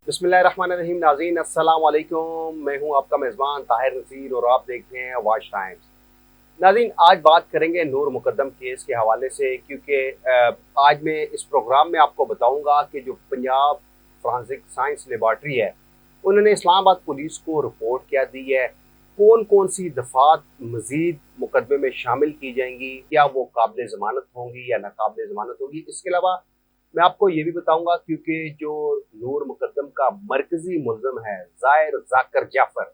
बिस्मिल्लाहिर्रहमानिर्रहीम। नाज़रीन अस्सलाम वालेकुम। मैं हूं आपका मेज़बान ताहिर नसीर और आप देख रहे हैं वाच टाइम्स। नाज़रीन, आज बात करेंगे नूर मुकद्दम केस के हवाले से, क्योंकि आज मैं इस प्रोग्राम में आपको बताऊंगा कि जो पंजाब फॉरेंसिक साइंस लेबॉर्ट्री है, उन्होंने इस्लामाबाद पुलिस को रिपोर्ट क्या दी है, कौन कौन सी दफ़ात मज़ीद मुकदमे में शामिल की जाएंगी, क्या वो काबिल ज़मानत होंगी या नाकाबिल ज़मानत होगी। इसके अलावा मैं आपको ये भी बताऊंगा, क्योंकि जो नूर मुकद्दम का मरकजी मुल्ज़िम है ज़ाहिर ज़ाकर जाफ़र,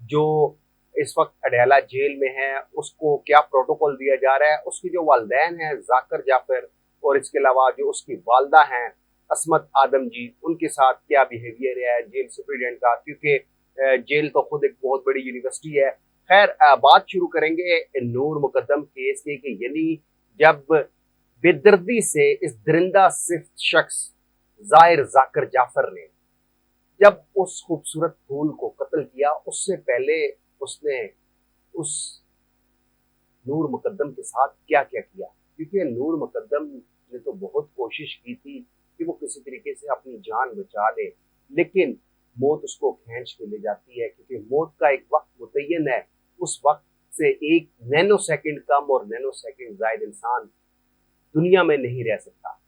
जो इस वक्त अडयाला जेल में है, उसको क्या प्रोटोकॉल दिया जा रहा है। उसके जो वालदैन हैं ज़ाकर जाफ़र, और इसके अलावा जो उसकी वालदा हैं असमत आदम जी, उनके साथ क्या बिहेवियर है जेल सुप्रीडेंट का, क्योंकि जेल तो खुद एक बहुत बड़ी यूनिवर्सिटी है। खैर, बात शुरू करेंगे नूर मुकद्दम केस के कि यानी जब बेदर्दी से इस दरिंदा सिर्फ शख्स जाहिर जाकर जाफर ने जब उस खूबसूरत फूल को कत्ल किया, उससे पहले उसने उस नूर मुकद्दम के साथ क्या क्या किया। क्योंकि नूर मुकद्दम ने तो बहुत कोशिश की थी कि वो किसी तरीके से अपनी जान बचा ले, लेकिन मौत उसको खींच के ले जाती है, क्योंकि मौत का एक वक्त मुतय्यन है। उस वक्त से एक नैनो सेकंड कम और नैनो सेकंड जायद इंसान दुनिया में नहीं रह सकता।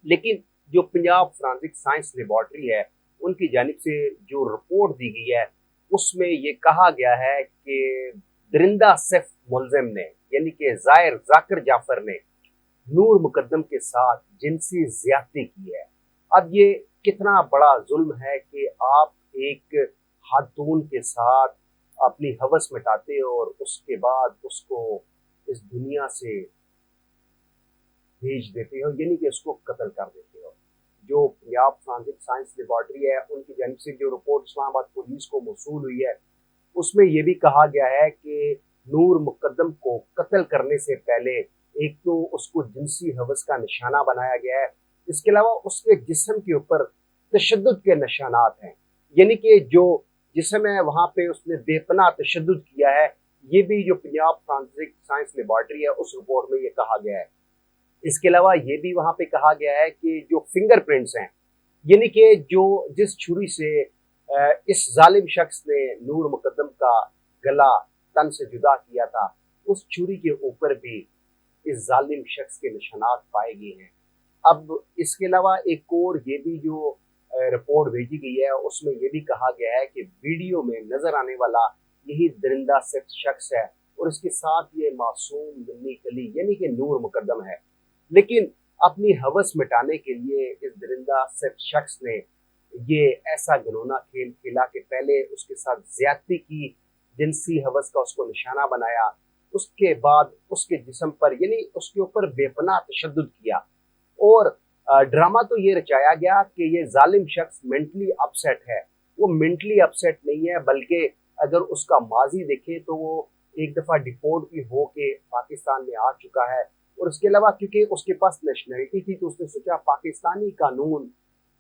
लेकिन जो पंजाब फॉरेंसिक साइंस लेबॉर्ट्री है, उनकी जानिब से जो रिपोर्ट दी गई है, उसमें ये कहा गया है कि दरिंदा सिर्फ मुलजिम ने, यानी कि जाहिर जाकिर जाफर ने नूर मुकद्दम के साथ जिनसी ज्यादती की है। अब ये कितना बड़ा जुल्म है कि आप एक खातून के साथ अपनी हवस मिटाते हो और उसके बाद उसको इस दुनिया से भेज देते हो, यानी कि उसको कत्ल कर देते हो। जो पंजाब फॉरेंसिक साइंस लेबॉर्ट्री है, उनकी जानिब से जो रिपोर्ट इस्लामाबाद पुलिस को मौसूल हुई है, उसमें यह भी कहा गया है कि नूर मुकद्दम को कत्ल करने से पहले एक तो उसको जिनसी हवस का निशाना बनाया गया है। इसके अलावा उसके जिस्म के ऊपर तशद्दुद के निशानात हैं, यानी कि जो जिस्म है वहां पे उसने बेपनाह तशद्दुद किया है। ये भी जो पंजाब फॉरेंसिक साइंस लेबॉर्ट्री है, उस रिपोर्ट में ये कहा गया है। इसके अलावा ये भी वहां पे कहा गया है कि जो फिंगरप्रिंट्स हैं, यानी कि जो जिस छुरी से इस जालिम शख्स ने नूर मुकद्दम का गला तन से जुदा किया था, उस छुरी के ऊपर भी इस जालिम शख्स के निशानात पाए गए हैं। अब इसके अलावा एक और ये भी जो रिपोर्ट भेजी गई है, उसमें यह भी कहा गया है कि वीडियो में नजर आने वाला यही दरिंदा शख्स है, और इसके साथ ये मासूम नन्ही कली यानी कि नूर मुकद्दम है। लेकिन अपनी हवस मिटाने के लिए इस दरिंदा सिर्फ शख्स ने ये ऐसा घिनौना खेल खेला कि पहले उसके साथ ज्यादती की, जिनसी हवस का उसको निशाना बनाया, उसके बाद उसके जिस्म पर यानी उसके ऊपर बेपनाह तशद्दुद किया। और ड्रामा तो ये रचाया गया कि ये जालिम शख्स मेंटली अपसेट है। वो मेंटली अपसेट नहीं है, बल्कि अगर उसका माजी देखे तो वो एक दफा डिपोर्ट भी हो के पाकिस्तान में आ चुका है। और उसके अलावा क्योंकि उसके पास नेशनलिटी थी, तो उसने सोचा पाकिस्तानी कानून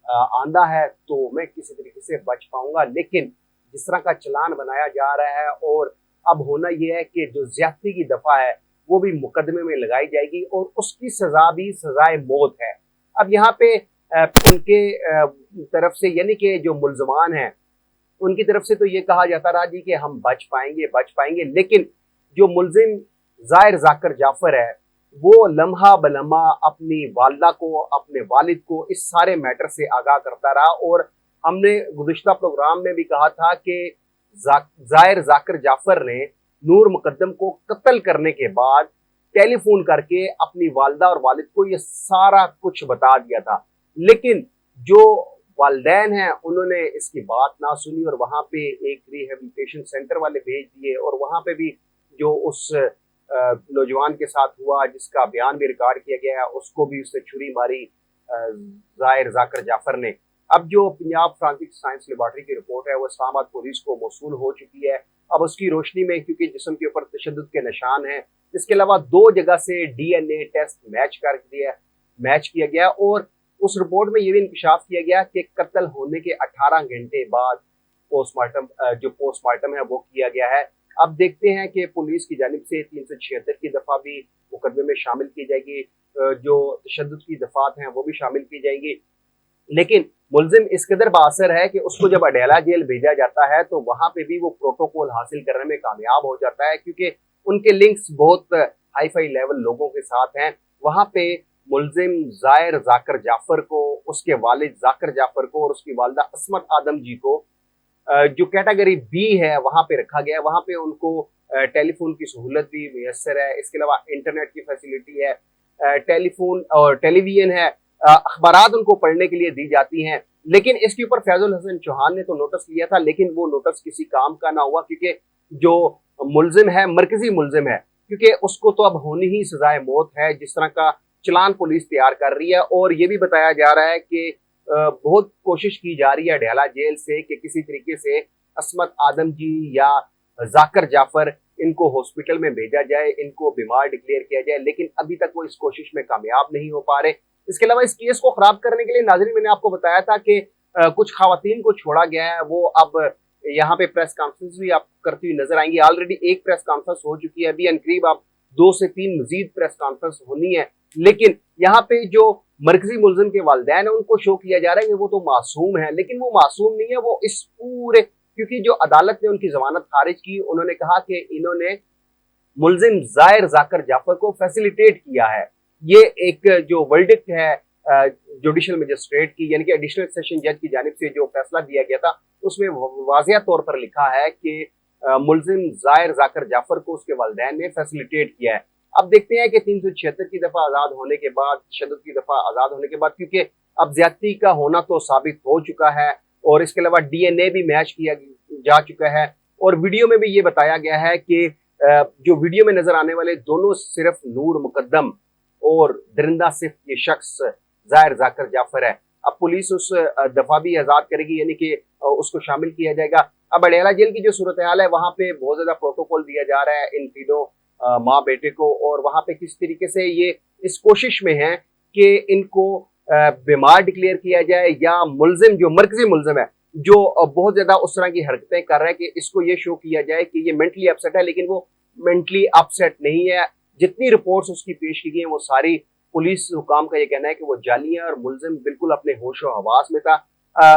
आंदा है तो मैं किसी तरीके से बच पाऊंगा। लेकिन जिस तरह का चलान बनाया जा रहा है, और अब होना यह है कि जो ज्यादती की दफा है वो भी मुकदमे में लगाई जाएगी, और उसकी सजा भी सजाए मौत है। अब यहाँ पे उनके तरफ से यानी कि जो मुलजमान हैं, उनकी तरफ से तो ये कहा जाता रहा जी कि हम बच पाएंगे, लेकिन जो मुलजिम जाहिर जाकर जाफर है, वो लम्हा बलम्हा अपनी वालदा को, अपने वालिद को इस सारे मैटर से आगाह करता रहा। और हमने गुज़िश्ता प्रोग्राम में भी कहा था कि जाहिर जाकर जाफर ने नूर मुकद्दम को कत्ल करने के बाद टेलीफोन करके अपनी वालदा और वालिद को ये सारा कुछ बता दिया था। लेकिन जो वालदैन हैं, उन्होंने इसकी बात ना सुनी और वहां पे एक रिहेबिलिटेशन सेंटर वाले भेज दिए, और वहां पे भी जो उस नौजवान के साथ हुआ, जिसका बयान भी रिकॉर्ड किया गया है, उसको भी उसने छुरी मारी जाहिर जाकर जाफर ने। अब जो पंजाब फॉरेंसिक साइंस लेबॉर्ट्री की रिपोर्ट है, वो इस्लामाबाद पुलिस को मौसूल हो चुकी है। अब उसकी रोशनी में, क्योंकि जिस्म के ऊपर तशद्दुद के निशान हैं, इसके अलावा 2 जगह से डीएनए टेस्ट मैच किया गया, और उस रिपोर्ट में यह भी इंकशाफ किया गया कि कत्ल होने के 18 घंटे बाद पोस्टमार्टम है वो किया गया है। अब देखते हैं कि पुलिस की जानिब से 376 की दफा भी मुकदमे में शामिल की जाएगी, जो तशद्दुद की दफात हैं वो भी शामिल की जाएंगी। लेकिन मुलजिम इस कदर बाअसर है कि उसको जब अडेला जेल भेजा जाता है तो वहां पे भी वो प्रोटोकॉल हासिल करने में कामयाब हो जाता है, क्योंकि उनके लिंक्स बहुत हाई फाई लेवल लोगों के साथ हैं। वहां पे मुलजिम जायर जाकर जाफर को, उसके वालिद जाकर जाफर को और उसकी वालदा असमत आदम जी को जो कैटेगरी बी है वहां पे रखा गया है। वहां पे उनको टेलीफोन की सहूलत भी मुयसर है, इसके अलावा इंटरनेट की फैसिलिटी है, टेलीफोन और टेलीविजन है, अखबारात उनको पढ़ने के लिए दी जाती हैं। लेकिन इसके ऊपर फैजुल हसन चौहान ने तो नोटिस लिया था, लेकिन वो नोटिस किसी काम का ना हुआ, क्योंकि जो मुलजिम है मरकजी मुलजिम है, क्योंकि उसको तो अब होनी ही सजाए मौत है, जिस तरह का चलान पुलिस तैयार कर रही है। और ये भी बताया जा रहा है कि बहुत कोशिश की जा रही है अडयाला जेल से कि किसी तरीके से असमत आदम जी या जाकर जाफर इनको हॉस्पिटल में भेजा जाए, इनको बीमार डिक्लेयर किया जाए, लेकिन अभी तक वो इस कोशिश में कामयाब नहीं हो पा रहे। इसके अलावा इस केस को खराब करने के लिए नाज़रीन मैंने आपको बताया था कि कुछ खवातीन को छोड़ा गया है, वो अब यहाँ पे प्रेस कॉन्फ्रेंस भी आप करती हुई नजर आएंगी। ऑलरेडी एक प्रेस कॉन्फ्रेंस हो चुकी है, अभी अनकरीब अब 2 से 3 मजीद प्रेस कॉन्फ्रेंस होनी है। लेकिन यहाँ पे जो मरकजी मुलजिम के वालिदैन है उनको शो किया जा रहा है कि वो तो मासूम है, लेकिन वो मासूम नहीं है। वो इस पूरे, क्योंकि जो अदालत ने उनकी जमानत खारिज की, उन्होंने कहा कि इन्होंने मुलजिम जायर जाकर जाफर को फैसिलिटेट किया है। ये एक जो वर्डिक्ट है जुडिशल मजिस्ट्रेट की, यानी कि एडिशनल सेशन जज की जानिब से जो फैसला दिया गया था, उसमें वाजिया तौर पर लिखा है कि मुलजिम जायर जाकर जाफर को उसके वालिदैन ने फैसिलिटेट किया है। अब देखते हैं कि 376 की दफा आजाद होने के बाद, तशद्दुद की दफा आजाद होने के बाद, क्योंकि अब ज्यादती का होना तो साबित हो चुका है और इसके अलावा डीएनए भी मैच किया जा चुका है, और वीडियो में भी ये बताया गया है कि जो वीडियो में नजर आने वाले दोनों सिर्फ नूर मुकद्दम और दरिंदा सिर्फ ये शख्स जाहिर जाकर जाफर है। अब पुलिस उस दफा भी आजाद करेगी, यानी कि उसको शामिल किया जाएगा। अब अडयाला जेल की जो सूरत हाल है, वहां पे बहुत ज्यादा प्रोटोकॉल दिया जा रहा है इन तीनों माँ बेटे को, और वहां पे किस तरीके से ये इस कोशिश में है कि इनको बीमार डिक्लेयर किया जाए, या मुलजिम जो मरकजी मुलजिम है जो बहुत ज्यादा उस तरह की हरकतें कर रहा है कि इसको ये शो किया जाए कि ये मेंटली अपसेट है, लेकिन वो मेंटली अपसेट नहीं है। जितनी रिपोर्ट्स उसकी पेश की गई हैं वो सारी पुलिस हुकाम का ये कहना है कि वो जाली है और मुलजिम बिल्कुल अपने होशो हवास में था।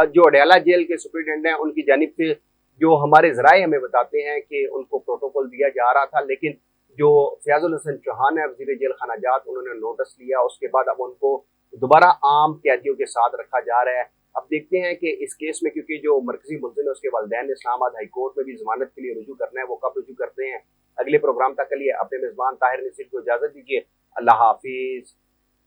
जो अडयाला जेल के सुप्रिटेंडेंट हैं उनकी जानिब से जो हमारे जराए हमें बताते हैं कि उनको प्रोटोकॉल दिया जा रहा था, लेकिन जो फयाजुल हसन चौहान है वजीर जेल खाना जात, उन्होंने नोटिस लिया, उसके बाद अब उनको दोबारा आम कैदियों के साथ रखा जा रहा है। अब देखते हैं कि इस केस में, क्योंकि जो मरकजी मुलजिम है उसके वालिदैन ने इस्लामाबाद हाई कोर्ट में भी जमानत के लिए रुजू करना है, वो कब रुजू करते हैं। अगले प्रोग्राम तक के लिए अपने मेजबान ताहिर नसीर को इजाजत दीजिए। अल्लाह हाफिज।